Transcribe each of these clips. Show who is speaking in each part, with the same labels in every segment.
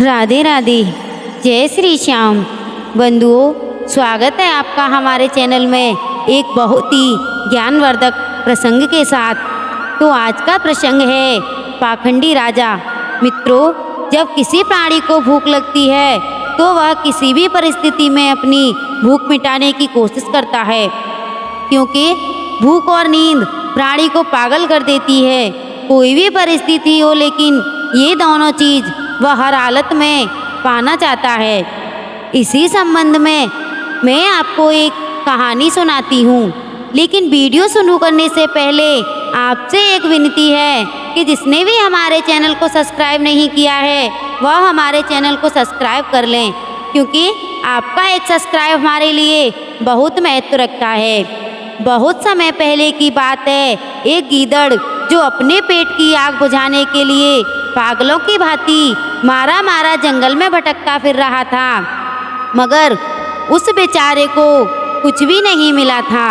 Speaker 1: राधे राधे। जय श्री श्याम। बंधुओं, स्वागत है आपका हमारे चैनल में एक बहुत ही ज्ञानवर्धक प्रसंग के साथ। तो आज का प्रसंग है पाखंडी राजा। मित्रों, जब किसी प्राणी को भूख लगती है तो वह किसी भी परिस्थिति में अपनी भूख मिटाने की कोशिश करता है, क्योंकि भूख और नींद प्राणी को पागल कर देती है। कोई भी परिस्थिति हो, लेकिन ये दोनों चीज़ वह हर हालत में पाना चाहता है। इसी संबंध में मैं आपको एक कहानी सुनाती हूँ, लेकिन वीडियो शुरू करने से पहले आपसे एक विनती है कि जिसने भी हमारे चैनल को सब्सक्राइब नहीं किया है वह हमारे चैनल को सब्सक्राइब कर लें, क्योंकि आपका एक सब्सक्राइब हमारे लिए बहुत महत्व रखता है। बहुत समय पहले की बात है, एक गीदड़ जो अपने पेट की आग बुझाने के लिए पागलों की भांति मारा मारा जंगल में भटकता फिर रहा था, मगर उस बेचारे को कुछ भी नहीं मिला था।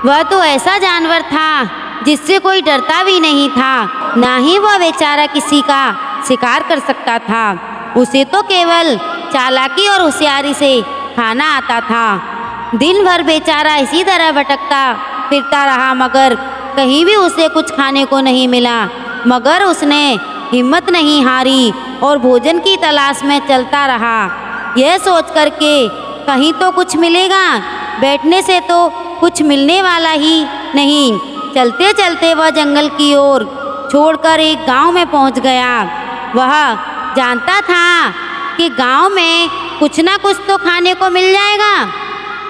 Speaker 1: वह तो ऐसा जानवर था जिससे कोई डरता भी नहीं था, ना ही वह बेचारा किसी का शिकार कर सकता था। उसे तो केवल चालाकी और होशियारी से खाना आता था। दिन भर बेचारा इसी तरह भटकता फिरता रहा, मगर कहीं भी उसे कुछ खाने को नहीं मिला। मगर उसने हिम्मत नहीं हारी और भोजन की तलाश में चलता रहा, यह सोच कर के कहीं तो कुछ मिलेगा, बैठने से तो कुछ मिलने वाला ही नहीं। चलते चलते वह जंगल की ओर छोड़कर एक गांव में पहुंच गया। वह जानता था कि गांव में कुछ ना कुछ तो खाने को मिल जाएगा।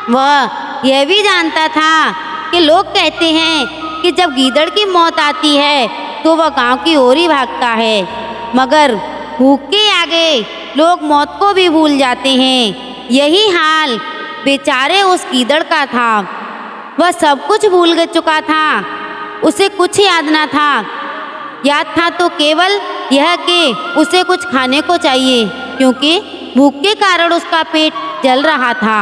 Speaker 1: वह यह भी जानता था कि लोग कहते हैं कि जब गीदड़ की मौत आती है तो वह गांव की ओर ही भागता है, मगर भूख के आगे लोग मौत को भी भूल जाते हैं। यही हाल बेचारे उस गीदड़ का था। वह सब कुछ भूल चुका था, उसे कुछ याद ना था। याद था तो केवल यह कि उसे कुछ खाने को चाहिए, क्योंकि भूख के कारण उसका पेट जल रहा था।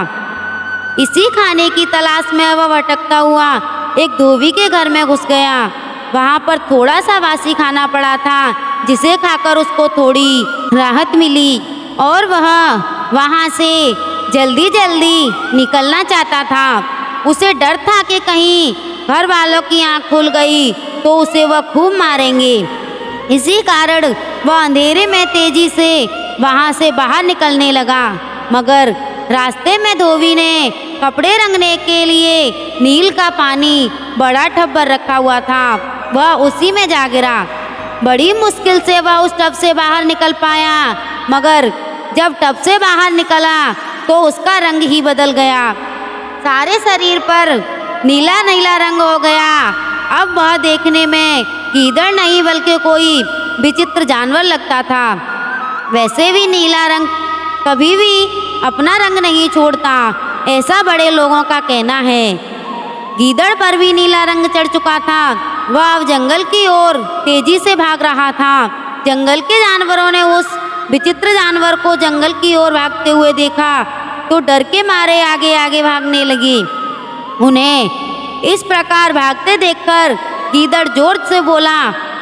Speaker 1: इसी खाने की तलाश में वह भटकता हुआ एक धोबी के घर में घुस गया। वहाँ पर थोड़ा सा बासी खाना पड़ा था, जिसे खाकर उसको थोड़ी राहत मिली और वह वहाँ से जल्दी जल्दी निकलना चाहता था। उसे डर था कि कहीं घर वालों की आँख खुल गई तो उसे वह खूब मारेंगे। इसी कारण वह अंधेरे में तेजी से वहाँ से बाहर निकलने लगा, मगर रास्ते में धोबी ने कपड़े रंगने के लिए नील का पानी बड़ा टब पर रखा हुआ था। वह उसी में जा गिरा। बड़ी मुश्किल से वह उस टब से बाहर निकल पाया, मगर जब टब से बाहर निकला तो उसका रंग ही बदल गया। सारे शरीर पर नीला नीला रंग हो गया। अब वह देखने में गीदड़ नहीं बल्कि कोई विचित्र जानवर लगता था। वैसे भी नीला रंग कभी भी अपना रंग नहीं छोड़ता, ऐसा बड़े लोगों का कहना है। गीदड़ पर भी नीला रंग चढ़ चुका था। वह अब जंगल की ओर तेजी से भाग रहा था। जंगल के जानवरों ने उस विचित्र जानवर को जंगल की ओर भागते हुए देखा तो डर के मारे आगे आगे भागने लगे। उन्हें इस प्रकार भागते देखकर गीदड़ जोर से बोला,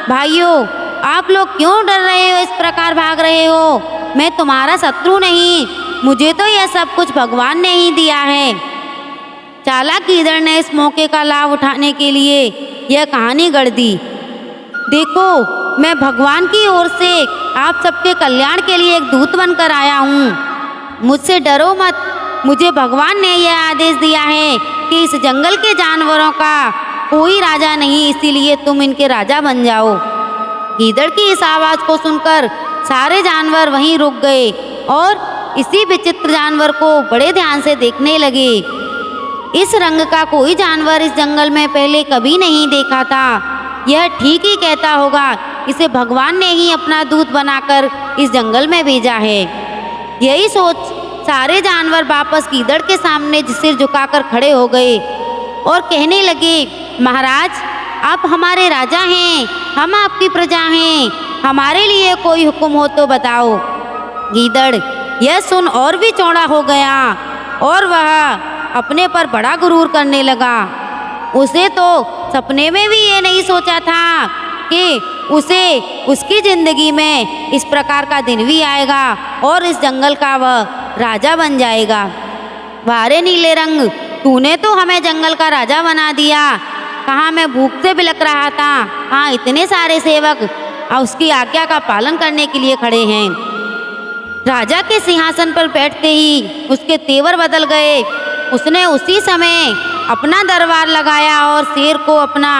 Speaker 1: भाइयों, आप लोग क्यों डर रहे हो, इस प्रकार भाग रहे हो? मैं तुम्हारा शत्रु नहीं, मुझे तो यह सब कुछ भगवान ने ही दिया है। चालाक गीदड़ ने इस मौके का लाभ उठाने के लिए यह कहानी गढ़ दी। देखो, मैं भगवान की ओर से आप सबके कल्याण के लिए एक दूत बनकर आया हूँ। मुझसे डरो मत। मुझे भगवान ने यह आदेश दिया है कि इस जंगल के जानवरों का कोई राजा नहीं, इसीलिए तुम इनके राजा बन जाओ। गीदड़ की इस आवाज़ को सुनकर सारे जानवर वहीं रुक गए और इसी विचित्र जानवर को बड़े ध्यान से देखने लगे। इस रंग का कोई जानवर इस जंगल में पहले कभी नहीं देखा था। यह ठीक ही कहता होगा, इसे भगवान ने ही अपना दूत बनाकर इस जंगल में भेजा है। यही सोच सारे जानवर वापस गीदड़ के सामने सिर झुकाकर खड़े हो गए और कहने लगे, महाराज, आप हमारे राजा हैं, हम आपकी प्रजा हैं, हमारे लिए कोई हुक्म हो तो बताओ। गीदड़ यह सुन और भी चौड़ा हो गया और वह अपने पर बड़ा गुरूर करने लगा। उसे तो सपने में भी ये नहीं सोचा था कि उसे उसकी जिंदगी में इस प्रकार का दिन भी आएगा और इस जंगल का वह राजा बन जाएगा। वारे नीले रंग, तूने तो हमें जंगल का राजा बना दिया। कहाँ मैं भूख से बिलख रहा था, कहाँ इतने सारे सेवक और उसकी आज्ञा का पालन करने के लिए खड़े हैं। राजा के सिंहासन पर बैठते ही उसके तेवर बदल गए। उसने उसी समय अपना दरबार लगाया और शेर को अपना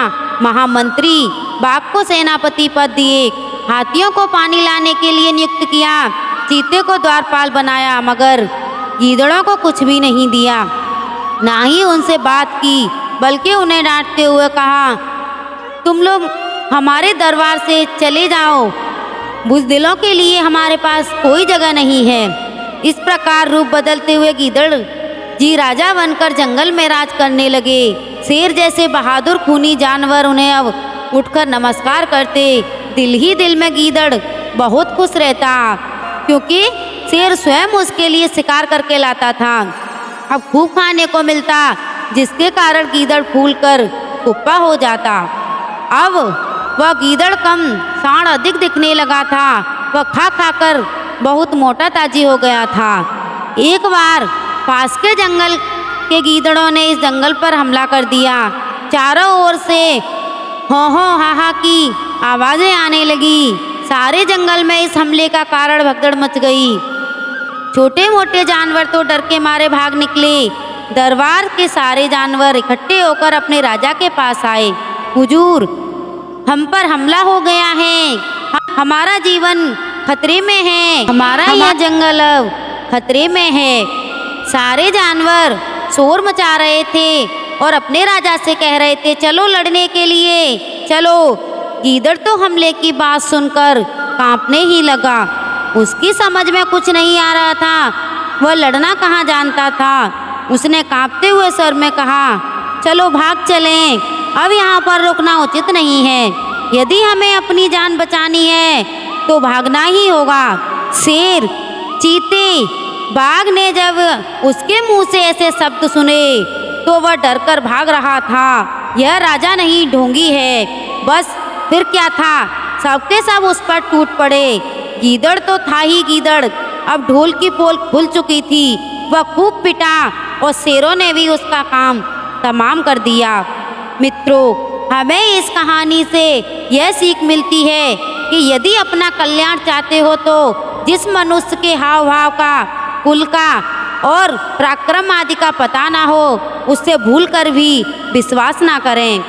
Speaker 1: महामंत्री, बाघ को सेनापति पद दिए, हाथियों को पानी लाने के लिए नियुक्त किया, चीते को द्वारपाल बनाया, मगर गीदड़ों को कुछ भी नहीं दिया। ना ही उनसे बात की, बल्कि उन्हें डांटते हुए कहा, तुम लोग हमारे दरबार से चले जाओ, बुज़दिलों के लिए हमारे पास कोई जगह नहीं है। इस प्रकार रूप बदलते हुए गीदड़ जी राजा बनकर जंगल में राज करने लगे। शेर जैसे बहादुर खूनी जानवर उन्हें अब उठकर नमस्कार करते। दिल ही दिल में गीदड़ बहुत खुश रहता, क्योंकि शेर स्वयं उसके लिए शिकार करके लाता था। अब खूब खाने को मिलता, जिसके कारण गीदड़ फूलकर कुप्पा हो जाता। अब वह गीदड़ कम सांड अधिक दिखने लगा था। वह खा खाकर बहुत मोटा ताजी हो गया था। एक बार पास के जंगल के गीदड़ों ने इस जंगल पर हमला कर दिया। चारों ओर से हो हा हा की आवाज़ें आने लगी। सारे जंगल में इस हमले का कारण भगदड़ मच गई। छोटे मोटे जानवर तो डर के मारे भाग निकले। दरबार के सारे जानवर इकट्ठे होकर अपने राजा के पास आए। हुजूर, हम पर हमला हो गया है, हमारा जीवन खतरे में है, हमारा यह जंगल अब खतरे में है। सारे जानवर शोर मचा रहे थे और अपने राजा से कह रहे थे, चलो लड़ने के लिए चलो। गीदड़ तो हमले की बात सुनकर कांपने ही लगा। उसकी समझ में कुछ नहीं आ रहा था, वह लड़ना कहाँ जानता था। उसने कांपते हुए स्वर में कहा, चलो भाग चलें, अब यहाँ पर रुकना उचित नहीं है। यदि हमें अपनी जान बचानी है तो भागना ही होगा। शेर, चीते, बाघ ने जब उसके मुंह से ऐसे शब्द सुने तो वह डरकर भाग रहा था। यह राजा नहीं, ढोंगी है। बस फिर क्या था, सबके सब उस पर टूट पड़े। गीदड़ तो था ही गीदड़, अब ढोल की पोल खुल चुकी थी। वह खूब पिटा और शेरों ने भी उसका काम तमाम कर दिया। मित्रों, हमें इस कहानी से यह सीख मिलती है कि यदि अपना कल्याण चाहते हो तो जिस मनुष्य के हाव भाव का, कुल का और पराक्रम आदि का पता ना हो, उससे भूल कर भी विश्वास ना करें।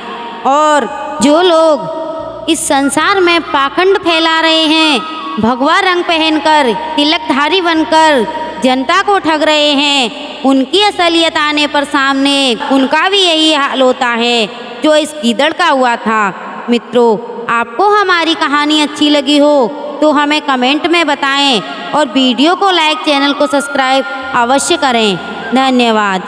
Speaker 1: और जो लोग इस संसार में पाखंड फैला रहे हैं, भगवा रंग पहनकर, तिलकधारी बनकर जनता को ठग रहे हैं, उनकी असलियत आने पर सामने उनका भी यही हाल होता है जो इस गीदड़ का हुआ था। मित्रों, आपको हमारी कहानी अच्छी लगी हो तो हमें कमेंट में बताएं और वीडियो को लाइक, चैनल को सब्सक्राइब अवश्य करें। धन्यवाद।